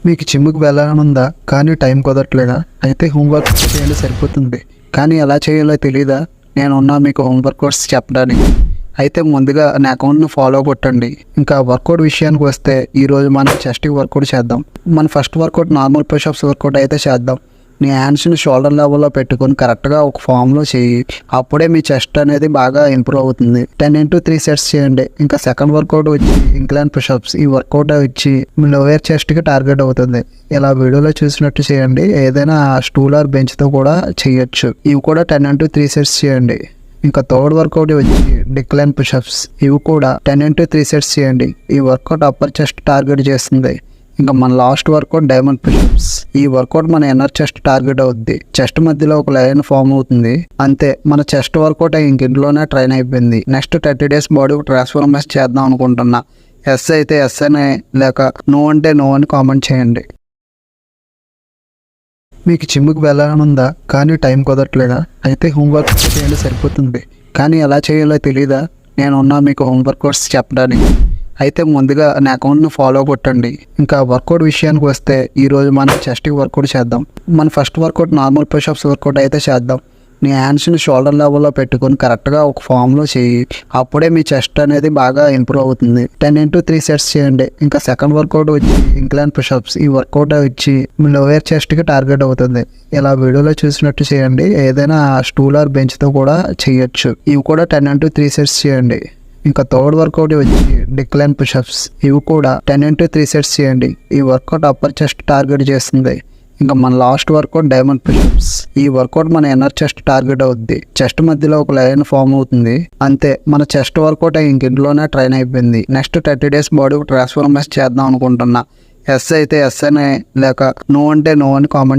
మీకు జిమ్కి వెళ్ళాలని ఉందా కానీ టైం కుదరట్లేదా? అయితే హోంవర్క్ చేయండి సరిపోతుంది. కానీ ఎలా చేయాలో తెలీదా? నేనున్నా మీకు హోంవర్క్ కోర్స్ చెప్పడానికి. అయితే ముందుగా నా అకౌంట్ని ఫాలో కొట్టండి. ఇంకా వర్కౌట్ విషయానికి వస్తే ఈరోజు మనం చెస్ట్ వర్కౌట్ చేద్దాం. మన first workout normal pushups workout అయితే చేద్దాం. నీ హ్యాండ్స్ని షోల్డర్ లెవెల్లో పెట్టుకొని కరెక్ట్గా ఒక ఫామ్లో చేయి. అప్పుడే మీ చెస్ట్ అనేది బాగా ఇంప్రూవ్ అవుతుంది. 10 into 3 సెట్స్ చేయండి. ఇంకా సెకండ్ వర్కౌట్ వచ్చి ఇంక్లైన్ పుషప్స్. ఈ వర్కౌట్ వచ్చి మీ లోయర్ చెస్ట్కి టార్గెట్ అవుతుంది. ఇలా వీడియోలో చూసినట్టు చేయండి. ఏదైనా స్టూల్ ఆర్ బెంచ్తో కూడా చేయొచ్చు. ఇవి కూడా 10 into 3 సెట్స్ చేయండి. ఇంకా థర్డ్ వర్కౌట్ వచ్చి డిక్లైన్ పుషప్స్. ఇవి కూడా 10 into 3 సెట్స్ చేయండి. ఈ వర్కౌట్ అప్పర్ చెస్ట్ టార్గెట్ చేస్తుంది. ఇంకా మన లాస్ట్ వర్కౌట్ డైమండ్ పుషప్స్. ఈ వర్కౌట్ మన ఇన్నర్ చెస్ట్ టార్గెట్ అవుద్ది. చెస్ట్ మధ్యలో ఒక లైన్ ఫామ్ అవుతుంది. అంతే, మన చెస్ట్ వర్కౌట్ ఇంట్లోనే ట్రైన్ అయిపోయింది. నెక్స్ట్ 30 days బాడీ ట్రాన్స్ఫార్మేషన్ చేద్దాం అనుకుంటున్నా. ఎస్ అయితే ఎస్ అని, లేక నో అంటే నో అని కామెంట్ చేయండి. మీకు జిమ్కి వెళ్ళాలని ఉందా కానీ టైం కుదరట్లేదా? అయితే హోంవర్క్ చేయండి సరిపోతుంది. కానీ ఎలా చేయాలో తెలీదా? నేనున్నా మీకు హోంవర్క్ కోర్స్ చెప్పడానికి. అయితే ముందుగా నా అకౌంట్ని ఫాలో కొట్టండి. ఇంకా వర్కౌట్ విషయానికి వస్తే ఈరోజు మనం చెస్ట్ వర్కౌట్ చేద్దాం. మన first workout normal pushups workout అయితే చేద్దాం. నీ హ్యాండ్స్ని షోల్డర్ లెవెల్లో పెట్టుకొని కరెక్ట్గా ఒక ఫామ్లో చేయి. అప్పుడే మీ చెస్ట్ అనేది బాగా ఇంప్రూవ్ అవుతుంది. 10 into 3 సెట్స్ చేయండి. ఇంకా సెకండ్ వర్కౌట్ వచ్చి ఇంక్లైన్ పుషప్స్. ఈ వర్కౌట్ వచ్చి మీ లోయర్ చెస్ట్కి టార్గెట్ అవుతుంది. ఇలా వీడియోలో చూసినట్టు చేయండి. ఏదైనా స్టూల్ ఆర్ బెంచ్తో కూడా చేయొచ్చు. ఇవి కూడా 10 into 3 సెట్స్ చేయండి. ఇంకా థర్డ్ వర్కౌట్ వచ్చి డిక్లైన్ పుషప్స్. ఇవి కూడా 10 into 3 సెట్స్ చేయండి. ఈ వర్కౌట్ అప్పర్ చెస్ట్ టార్గెట్ చేస్తుంది. ఇంకా మన లాస్ట్ వర్కౌట్ డైమండ్ పుషప్స్. ఈ వర్కౌట్ మన ఇన్నర్ చెస్ట్ టార్గెట్ అవుద్ది. చెస్ట్ మధ్యలో ఒక లైన్ ఫామ్ అవుతుంది. అంతే, మన చెస్ట్ వర్కౌట్ ఇంట్లోనే ట్రైన్ అయిపోయింది. నెక్స్ట్ 30 days బాడీ ట్రాన్స్ఫార్మేషన్ చేద్దాం అనుకుంటున్నా. ఎస్ అయితే ఎస్ అని, లేక నో అంటే నో అని కామెంట్